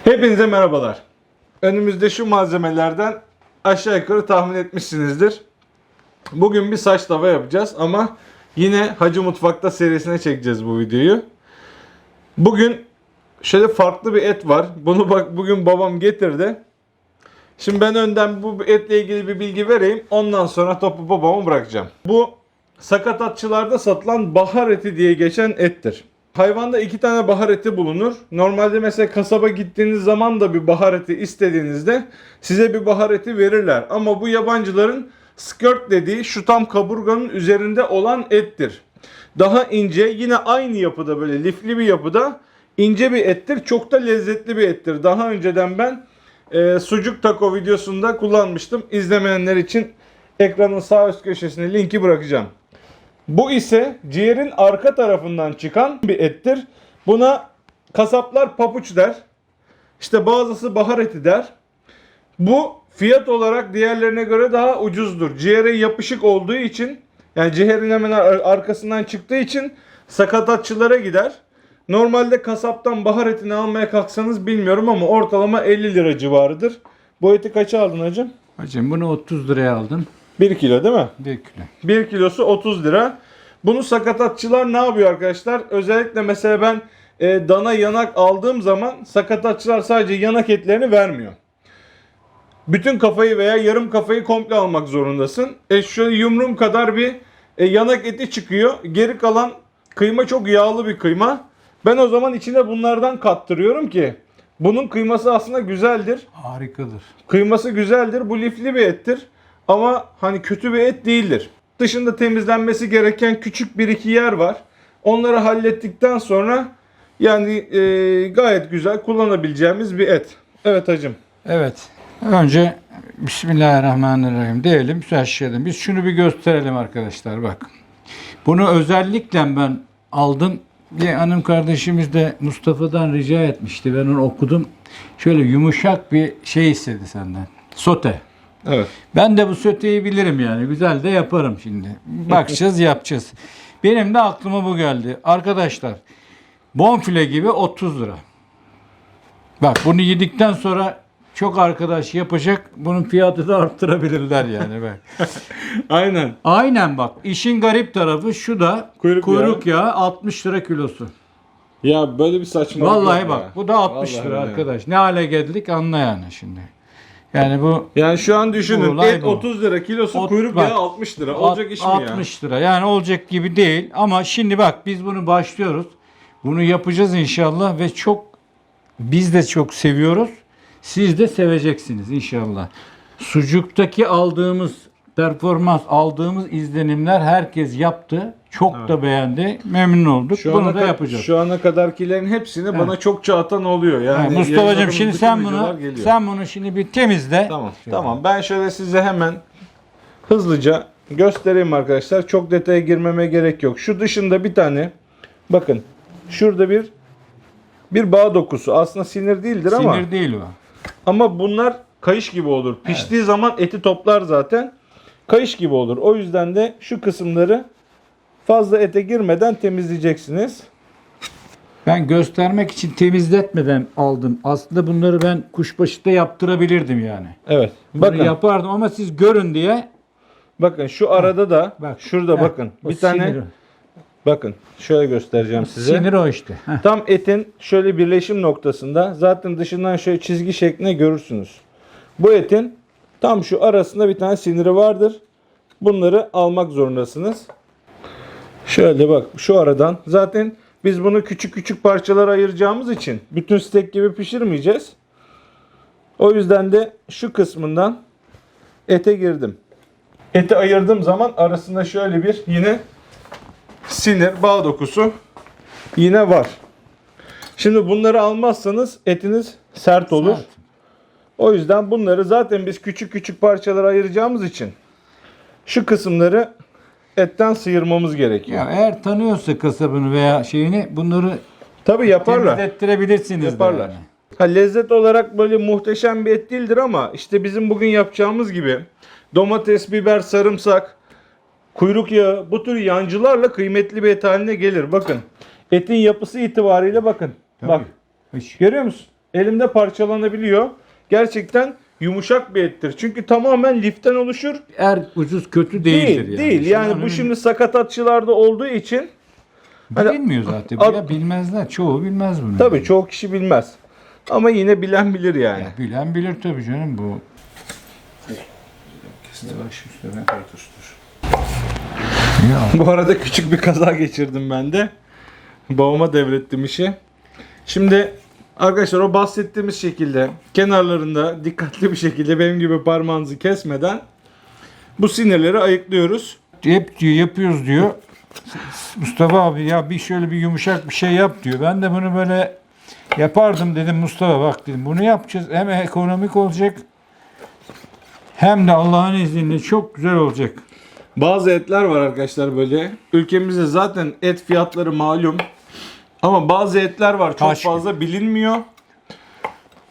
Hepinize merhabalar. Önümüzde şu malzemelerden aşağı yukarı tahmin etmişsinizdir. Bugün bir saç tava yapacağız ama yine Hacı Mutfak'ta serisine çekeceğiz bu videoyu. Bugün şöyle farklı bir et var. Bunu bugün babam getirdi. Şimdi ben önden bu etle ilgili bir bilgi vereyim. Ondan sonra topu babama bırakacağım. Bu sakatatçılarda satılan bahar eti diye geçen ettir. Hayvanda 2 tane bahar eti bulunur. Normalde mesela kasaba gittiğiniz zaman da bir bahar eti istediğinizde size bir bahar eti verirler. Ama bu yabancıların skirt dediği şu tam kaburganın üzerinde olan ettir. Daha ince, yine aynı yapıda, böyle lifli bir yapıda ince bir ettir. Çok da lezzetli bir ettir. Daha önceden ben sucuk taco videosunda kullanmıştım. İzlemeyenler için ekranın sağ üst köşesine linki bırakacağım. Bu ise ciğerin arka tarafından çıkan bir ettir. Buna kasaplar papuç der. İşte bazısı bahar eti der. Bu fiyat olarak diğerlerine göre daha ucuzdur. Ciğere yapışık olduğu için, yani ciğerin hemen arkasından çıktığı için sakatatçılara gider. Normalde kasaptan bahar etini almaya kalksanız bilmiyorum ama ortalama 50 lira civarıdır. Bu eti kaça aldın hacım? Hacım bunu 30 liraya aldım. 1 kilo değil mi? 1 kilo. 1 kilosu 30 lira. Bunu sakatatçılar ne yapıyor arkadaşlar? Özellikle mesela ben dana yanak aldığım zaman sakatatçılar sadece yanak etlerini vermiyor. Bütün kafayı veya yarım kafayı komple almak zorundasın. Şöyle yumruğum kadar bir yanak eti çıkıyor. Geri kalan kıyma çok yağlı bir kıyma. Ben o zaman içine bunlardan kattırıyorum ki bunun kıyması aslında güzeldir. Harikadır. Kıyması güzeldir. Bu lifli bir ettir. Ama hani kötü bir et değildir. Dışında temizlenmesi gereken küçük bir iki yer var. Onları hallettikten sonra yani gayet güzel kullanabileceğimiz bir et. Evet hacım. Evet. Önce Bismillahirrahmanirrahim diyelim, başlayalım. Biz şunu bir gösterelim arkadaşlar, bak. Bunu özellikle ben aldım. Bir hanım kardeşimiz de Mustafa'dan rica etmişti. Ben onu okudum. Şöyle yumuşak bir şey istedi senden. Sote. Evet. Ben de bu soteyi bilirim yani. Güzel de yaparım şimdi. Bakacağız, yapacağız. Benim de aklıma bu geldi. Arkadaşlar, bonfile gibi 30 lira. Bak, bunu yedikten sonra çok arkadaş yapacak. Bunun fiyatı da arttırabilirler yani. Bak. Aynen. Aynen bak. İşin garip tarafı şu da kuyruk yağı 60 lira kilosu. Ya böyle bir saçmalık Vallahi yok bak ya. bu da 60 Vallahi lira öyle. arkadaş. Ne hale geldik anla yani şimdi. Yani bu Yani şu an düşünün, olay et bu. 30 lira kilosu, kuyruk bak, yağı 60 lira. Olacak iş mi ya? 60 lira. Yani olacak gibi değil. Ama şimdi bak, biz bunu başlıyoruz. Bunu yapacağız inşallah ve biz de çok seviyoruz. Siz de seveceksiniz inşallah. Sucuktaki aldığımız performans, aldığımız izlenimler herkes yaptı. Çok da beğendi. Memnun olduk. Bunu da yapacağız. Şu ana kadarkilerin hepsini bana çokça atan oluyor. Yani Mustafa'cığım yayınladığımız şimdi bütün sen videolar bunu geliyor. sen bunu şimdi bir temizle. Tamam. Tamam. Ben şöyle size hemen hızlıca göstereyim arkadaşlar. Çok detaya girmeme gerek yok. Şu dışında bir tane, bakın şurada bir bağ dokusu. Aslında sinir değildir ama. Sinir değil o. Ama bunlar kayış gibi olur. Piştiği zaman eti toplar zaten. Kayış gibi olur. O yüzden de şu kısımları fazla ete girmeden temizleyeceksiniz. Ben göstermek için temizletmeden aldım. Aslında bunları ben kuşbaşıda yaptırabilirdim yani. Evet. Bunu Bakın. yapardım ama siz görün diye. Bakın şu arada da Bak. şurada bakın. O Bir tane sinir o. bakın. Şöyle göstereceğim size. Sinir o işte. Heh. Tam etin şöyle birleşim noktasında, zaten dışından şöyle çizgi şeklinde görürsünüz. Bu etin tam şu arasında bir tane siniri vardır. Bunları almak zorundasınız. Şöyle bak, şu aradan zaten biz bunu küçük küçük parçalara ayıracağımız için bütün steak gibi pişirmeyeceğiz. O yüzden de şu kısmından ete girdim. Eti ayırdığım zaman arasında şöyle bir yine sinir, bağ dokusu yine var. Şimdi bunları almazsanız etiniz sert olur. Sert. O yüzden bunları zaten biz küçük küçük parçalara ayıracağımız için şu kısımları etten sıyırmamız gerekiyor. Ya eğer tanıyorsa kasabını veya şeyini, bunları Tabii yaparlar. temizlettirebilirsiniz de Yaparlar. yani. Ha, lezzet olarak böyle muhteşem bir et değildir ama işte bizim bugün yapacağımız gibi domates, biber, sarımsak, kuyruk yağı, bu tür yancılarla kıymetli bir et haline gelir. Bakın etin yapısı itibariyle bakın. Tabii. Bak Hiç. görüyor musun? elimde parçalanabiliyor. Gerçekten yumuşak bir ettir. Çünkü tamamen liften oluşur. Er ucuz kötü değildir yani. Değil. Yani bu şimdi sakatatçılarda olduğu için hani bilinmiyor zaten. Ya bilmezler. Çoğu bilmez bunu. tabii çoğu kişi bilmez. Ama yine bilen bilir yani. Ya bilen bilir tabii canım bu. Yavaş üstüne. Ya. Bu arada küçük bir kaza geçirdim ben de. Babama devrettim işi. Şimdi arkadaşlar o bahsettiğimiz şekilde kenarlarında dikkatli bir şekilde benim gibi parmağınızı kesmeden bu sinirleri ayıklıyoruz. Hep diyor yapıyoruz diyor. Mustafa abi ya bir şöyle bir yumuşak bir şey yap diyor. Ben de bunu böyle yapardım dedim Mustafa bak dedim. Bunu yapacağız. Hem ekonomik olacak hem de Allah'ın izniyle çok güzel olacak. Bazı etler var arkadaşlar böyle. Ülkemizde zaten et fiyatları malum. Ama bazı etler var çok Taş gibi. fazla bilinmiyor.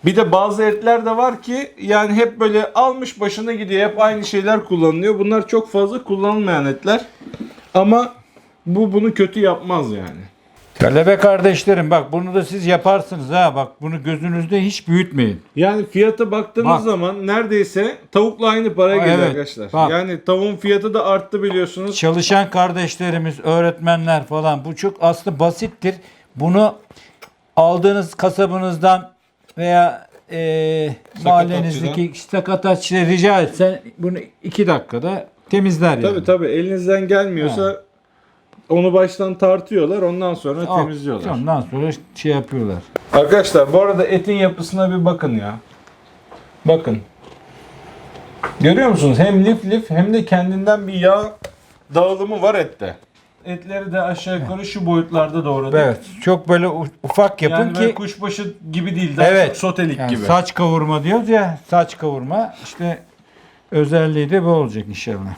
Bir de bazı etler de var ki yani hep böyle almış başına gidiyor. Hep aynı şeyler kullanılıyor. Bunlar çok fazla kullanılmayan etler. Ama bunu kötü yapmaz yani. Talebe kardeşlerim bak bunu da siz yaparsınız ha bak bunu gözünüzde hiç büyütmeyin. Yani fiyata baktığınız Bak. zaman neredeyse tavukla aynı paraya geliyor Evet, arkadaşlar. bak. Yani tavuğun fiyatı da arttı biliyorsunuz. Çalışan kardeşlerimiz, öğretmenler falan bu çok aslında basittir. Bunu aldığınız kasabınızdan veya mahallenizdeki sakatatçıya rica etsen bunu 2 dakikada temizler yani. Tabii elinizden gelmiyorsa onu baştan tartıyorlar ondan sonra temizliyorlar. Ondan sonra şey yapıyorlar. Arkadaşlar bu arada etin yapısına bir bakın ya. Bakın. Görüyor musunuz? Hem lif hem de kendinden bir yağ dağılımı var ette. Etleri de aşağı yukarı şu boyutlarda doğradık. Evet. Çok böyle ufak yapın Yani böyle ki kuşbaşı gibi değil. Daha çok sotelik yani gibi. saç kavurma diyoruz ya. Saç kavurma işte özelliği de bu olacak inşallah.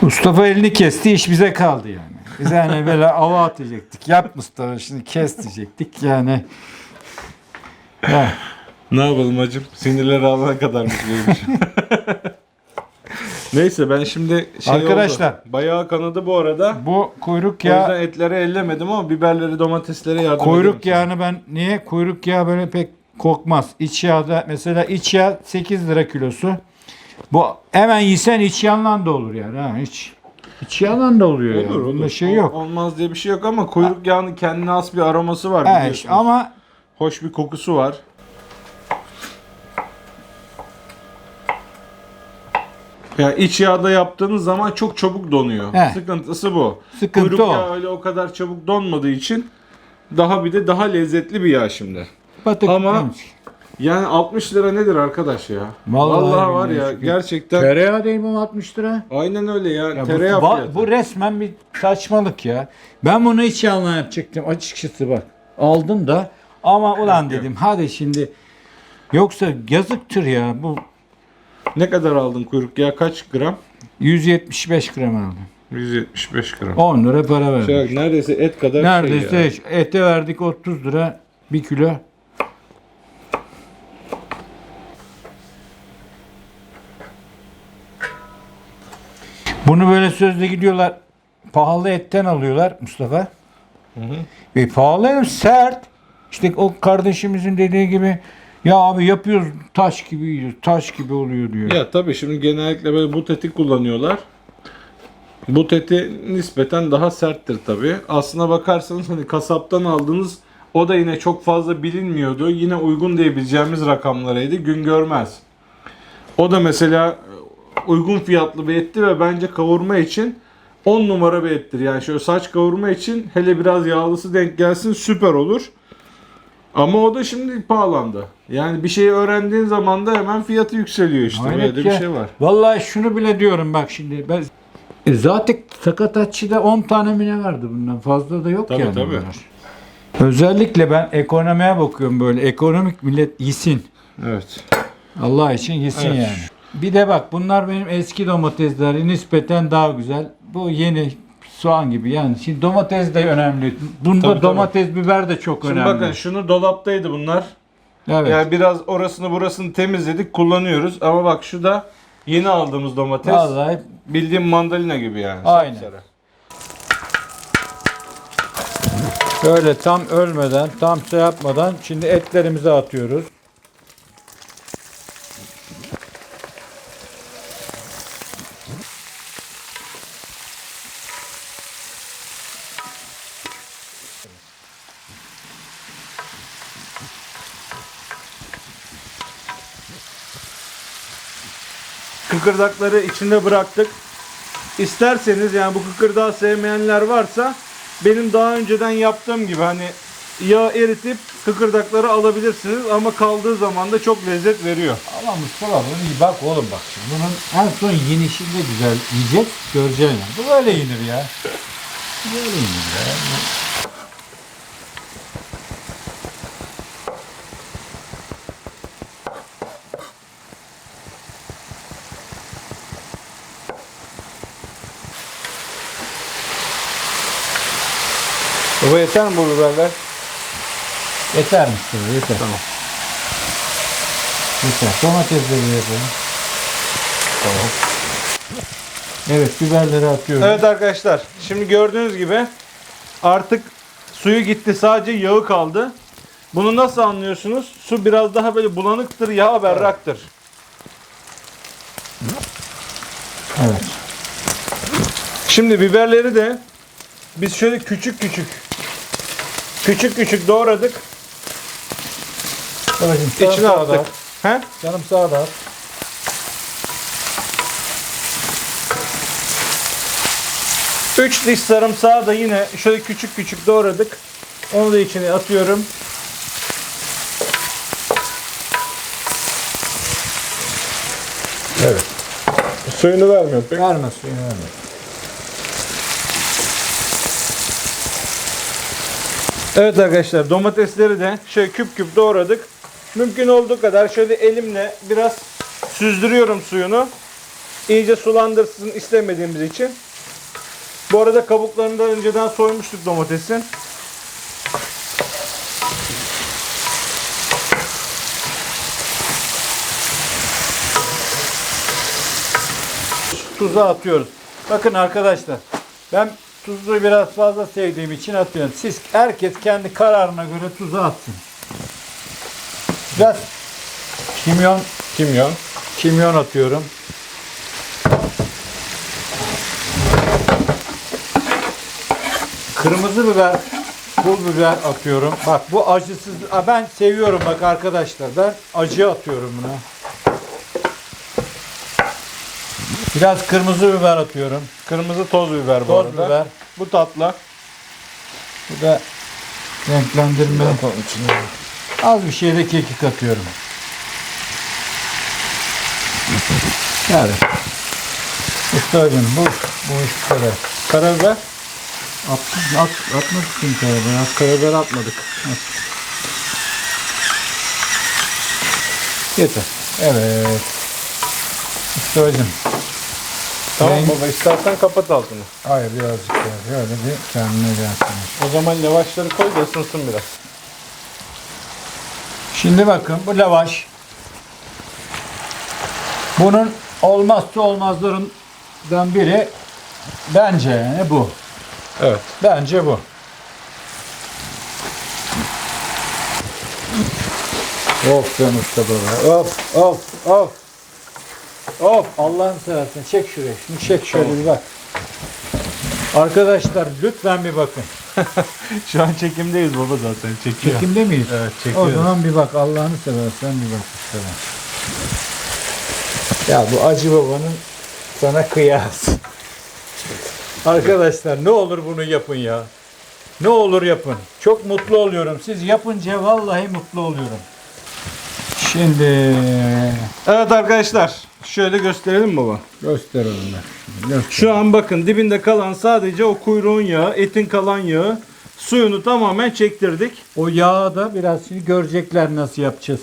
Mustafa elini kesti, iş bize kaldı yani. Biz yani böyle ava atacaktık. Yap Mustafa şimdi kes diyecektik yani. Ya. Ne yapalım hacım? Sinirleri alana kadarmış benim için. Neyse ben şimdi Arkadaşlar, oldu. Bayağı kanadı bu arada. Bu kuyruk O yüzden yağı, etleri ellemedim ama biberleri, domateslere yardım kuyruk ederim yağını ben niye? Kuyruk yağı böyle pek kokmaz. İç yağda mesela iç yağ 8 lira kilosu. Bu hemen yesen iç yağından da olur yani. Ha, iç yağından da oluyor sana. yani. Olur Bunda olur. şey yok. Olmaz diye bir şey yok ama kuyruk yağının kendine has bir aroması var Ha, biliyorsunuz. işte ama Hoş bir kokusu var. Yani iç yağda yaptığınız zaman çok çabuk donuyor. He. Sıkıntısı bu. Sıkıntı Kuyruk o. yağı öyle o kadar çabuk donmadığı için daha lezzetli bir yağ şimdi. batık Ama- demiş. Yani 60 lira nedir arkadaş ya? Vallahi Vallahi var billahi ya çünkü gerçekten Tereyağı değil mi 60 lira? aynen öyle ya. Ya Tereyağı fiyatı. bu resmen bir saçmalık ya. Ben bunu hiç yağla yapacaktım açıkçası bak. Aldım da ama ulan dedim hadi şimdi yoksa yazıktır ya bu Ne kadar aldın kuyruk yağı? Kaç gram? 175 gram aldım. 175 gram. 10 lira para verdim. Şey, neredeyse et kadar Neredeyse şey ya. ete verdik 30 lira 1 kilo. Bunu böyle sözde gidiyorlar pahalı etten alıyorlar Mustafa. Hı hı. Ve pahalı hem sert. İşte o kardeşimizin dediği gibi ya abi yapıyoruz taş gibi yiyoruz, taş gibi oluyor diyor. Ya tabii şimdi genellikle böyle but eti kullanıyorlar. But eti nispeten daha serttir tabii. Aslına bakarsanız hani kasaptan aldığınız o da yine çok fazla bilinmiyordu. Yine uygun diyebileceğimiz rakamlarıydı. Gün görmez. O da mesela uygun fiyatlı bir etti ve bence kavurma için 10 numara bir ettir. Yani şöyle saç kavurma için hele biraz yağlısı denk gelsin süper olur. Ama o da şimdi pahalandı. Yani bir şeyi öğrendiğin zaman da hemen fiyatı yükseliyor işte. Hayret Böyle de bir ya. şey var. Vallahi şunu bile diyorum bak şimdi ben zaten sakatatçıda 10 tane mi ne vardı bundan fazla da yok Tabii, yani tabii. bunlar. Özellikle ben ekonomiye bakıyorum böyle ekonomik millet yesin. Evet. Allah için yesin Evet. yani. Bir de bak bunlar benim eski domatesleri nispeten daha güzel. Bu yeni soğan gibi yani. Şimdi domates de önemli. Bunda Tabii, domates, biber de çok Şimdi önemli. bakın şunu dolaptaydı bunlar. Evet. Yani biraz orasını burasını temizledik kullanıyoruz. Ama bak şu da yeni aldığımız domates. Vallahi Bildiğim mandalina gibi yani. Aynen. sapsarı. böyle tam ölmeden, tam şey yapmadan şimdi etlerimizi atıyoruz. kıkırdakları içinde bıraktık. İsterseniz yani bu kıkırdağı sevmeyenler varsa benim daha önceden yaptığım gibi hani yağ eritip kıkırdakları alabilirsiniz ama kaldığı zaman da çok lezzet veriyor. Ama Mustafa bunu iyi bak oğlum bak şimdi. Bunun en son yenişinde güzel yiyecek. Göreceksin yani. Bu böyle yenir ya. Böyle yenir ya. Baba yeter mi bu biberler? Yeter Mustafa yeter. Tamam. Yeter. Domatesleri yapalım. Tamam. Evet biberleri atıyorum. Evet arkadaşlar, şimdi gördüğünüz gibi artık suyu gitti, sadece yağı kaldı. Bunu nasıl anlıyorsunuz? Su biraz daha böyle bulanıktır, yağ berraktır. Evet. Şimdi biberleri de biz şöyle küçük küçük doğradık. Babacığım İçine attık. He? Canım sağa da at. Üç diş sarımsağı da yine şöyle küçük doğradık. Onu da içine atıyorum. Evet. Suyunu vermiyor pek. Verme suyunu verme. Evet arkadaşlar, domatesleri de şöyle küp doğradık. Mümkün olduğu kadar şöyle elimle biraz süzdürüyorum suyunu. İyice sulandırsın istemediğimiz için. Bu arada kabuklarını da önceden soymuştuk domatesin. Tuzu atıyoruz. Bakın arkadaşlar ben tuzu biraz fazla sevdiğim için atıyorum. Siz herkes kendi kararına göre tuzu atsın. Biraz kimyon atıyorum. Kırmızı biber, pul biber atıyorum. Bak bu acısız. Ben seviyorum bak arkadaşlar. Ben acı atıyorum buna. Biraz kırmızı biber atıyorum. Kırmızı toz biber bu Toz arada. biber. Bu tatlı. Bu da renklendirme. Az bir şey de kekik atıyorum. Yani. Ustacığım bu iş bu kadar. Karabiber. Atmadık şimdi karabiber. Karabiber atmadık. Yeter. Evet. Ustacığım. Tamam baba, istersen kapat altını. Hayır birazcık daha. Şöyle bir kendine gelsin. O zaman lavaşları koy da ısınsın biraz. Şimdi bakın bu lavaş. Bunun olmazsa olmazlarından biri bence yani bu. Evet. Bence bu. Of be Mustafa be. Of. Of Allah'ını seversen çek şuraya. Şunu çek şöyle Tamam. bir bak. Arkadaşlar lütfen bir bakın. Şu an çekimdeyiz baba, zaten çekiyor. Çekimde miyiz? Evet, O çekiyoruz. zaman bir bak Allah'ını seversen bir bak Mustafa. Ya bu Acı Baba'nın sana kıyas. Arkadaşlar ne olur bunu yapın ya. Ne olur yapın. Çok mutlu oluyorum. Siz yapınca vallahi mutlu oluyorum. Şimdi Evet arkadaşlar, şöyle gösterelim baba. göster onu. Göster. Şu an bakın dibinde kalan sadece o kuyruğun yağı, etin kalan yağı. Suyunu tamamen çektirdik. O yağı da biraz şimdi görecekler nasıl yapacağız.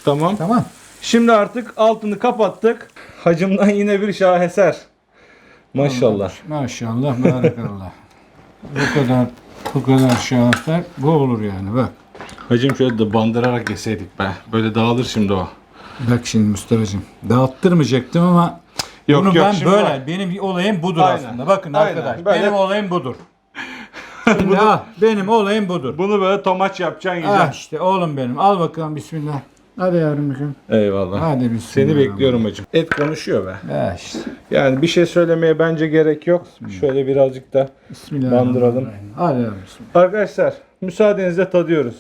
Tamam. Tamam. Şimdi artık altını kapattık. Hacımdan yine bir şaheser. Maşallah. Maşallah, barakallah. bu kadar şanslar bu olur yani bak. Hacım şöyle de bandırarak yeseydik be. Böyle dağılır şimdi o. Bak şimdi Mustafa'cığım dağıttırmayacaktım ama Yok, bunu yok, ben şimdi böyle bak. benim olayım budur Aynen. aslında. Bakın Aynen. arkadaş Böyle- benim olayım budur. Şimdi benim olayım budur. Bunu böyle tomaç yapacaksın, Ah yiyeceksin. işte oğlum benim. Al bakalım bismillah. Hadi yavrum bakalım. Eyvallah. Hadi bismillah. Seni bekliyorum hacım. Et konuşuyor be. Ya işte. Yani bir şey söylemeye bence gerek yok. Şöyle birazcık da Bismillah. bandıralım. Hadi yavrum bismillah. Arkadaşlar müsaadenizle tadıyoruz.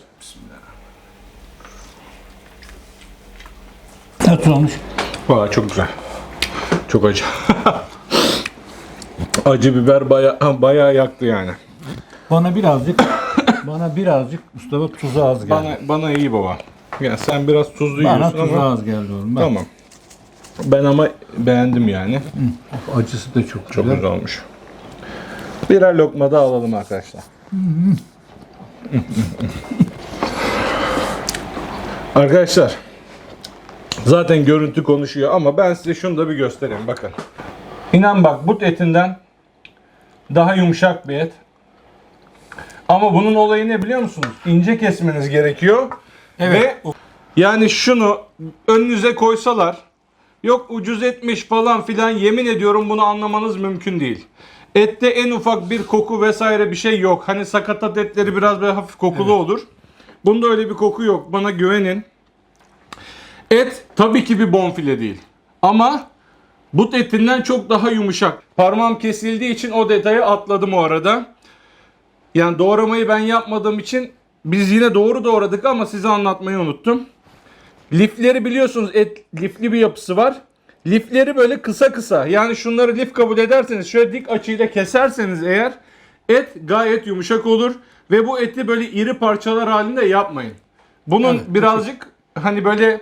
Nasıl olmuş? Vay çok güzel. Çok acı. Acı biber bayağı yaktı yani. Bana birazcık Mustafa tuzu az geldi. Bana iyi baba. Yani sen biraz tuzlu Bana yiyorsun tuzu ama az geldi oğlum. Bak. tamam. Ben ama beğendim yani. Acısı da çok Çok güzel. güzel olmuş. Birer lokma da alalım arkadaşlar. Arkadaşlar zaten görüntü konuşuyor ama ben size şunu da bir göstereyim bakın. İnan bak but etinden daha yumuşak bir et. Ama bunun olayı ne biliyor musunuz? İnce kesmeniz gerekiyor. Evet. Ve yani şunu önünüze koysalar yok ucuz etmiş falan filan yemin ediyorum bunu anlamanız mümkün değil. Ette en ufak bir koku vesaire bir şey yok. Hani sakatat etleri biraz böyle hafif kokulu olur. Bunda öyle bir koku yok. Bana güvenin. Et tabii ki bir bonfile değil. Ama but etinden çok daha yumuşak. Parmağım kesildiği için o detayı atladım o arada. Yani doğramayı ben yapmadığım için biz yine doğru doğradık ama size anlatmayı unuttum. Lifleri biliyorsunuz lifli bir yapısı var. Lifleri böyle kısa kısa. Yani şunları lif kabul ederseniz şöyle dik açıyla keserseniz eğer et gayet yumuşak olur. Ve bu eti böyle iri parçalar halinde yapmayın. Bunun Evet, birazcık hani böyle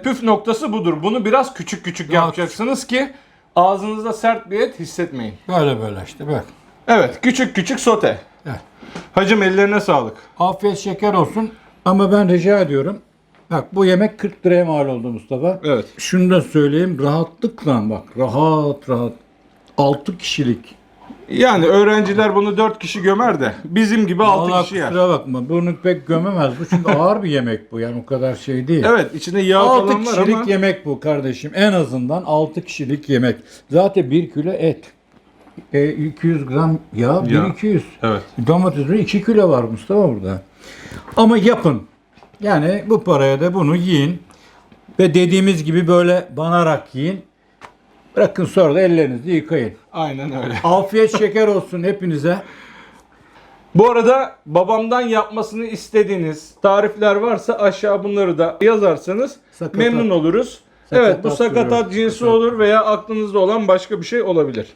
püf noktası budur. Bunu biraz küçük küçük yapacaksınız ki ağzınızda sert bir et hissetmeyin. Böyle işte bak. Evet küçük küçük sote. Evet. Hacım ellerine sağlık. Afiyet şeker olsun. Ama ben rica ediyorum. Bak bu yemek 40 liraya mal oldu Mustafa. Evet. Şunu da söyleyeyim. Rahatlıkla bak. Rahat. 6 kişilik. Yani öğrenciler bunu 4 kişi gömer de bizim gibi 6 Allah kişi yer. kusura bakma. Bunu pek gömemez bu. Çünkü ağır bir yemek bu. Yani o kadar şey değil. Evet içinde yağ 6 falan var kişilik ama yemek bu kardeşim. En azından 6 kişilik yemek. Zaten 1 kilo et. 200 gram yağ, 1-200. evet. Domatesin 2 kilo var Mustafa burada. Ama yapın. Yani bu paraya da bunu yiyin. Ve dediğimiz gibi böyle banarak yiyin. Bırakın sonra da ellerinizi yıkayın. Aynen öyle. Afiyet şeker olsun hepinize. Bu arada babamdan yapmasını istediğiniz tarifler varsa aşağı bunları da yazarsanız Sakatat. memnun oluruz. Sakatat Evet bu sakatat diyoruz. cinsi olur veya aklınızda olan başka bir şey olabilir.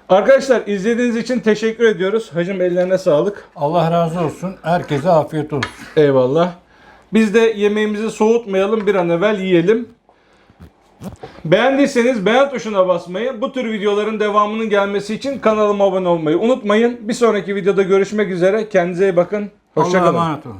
Arkadaşlar izlediğiniz için teşekkür ediyoruz. Hacım ellerine sağlık. Allah razı olsun. Herkese afiyet olsun. Eyvallah. Biz de yemeğimizi soğutmayalım bir an evvel yiyelim. Beğendiyseniz beğen tuşuna basmayı, bu tür videoların devamının gelmesi için kanalıma abone olmayı unutmayın. Bir sonraki videoda görüşmek üzere. Kendinize iyi bakın. Hoşça Allah'a kalın. emanet olun.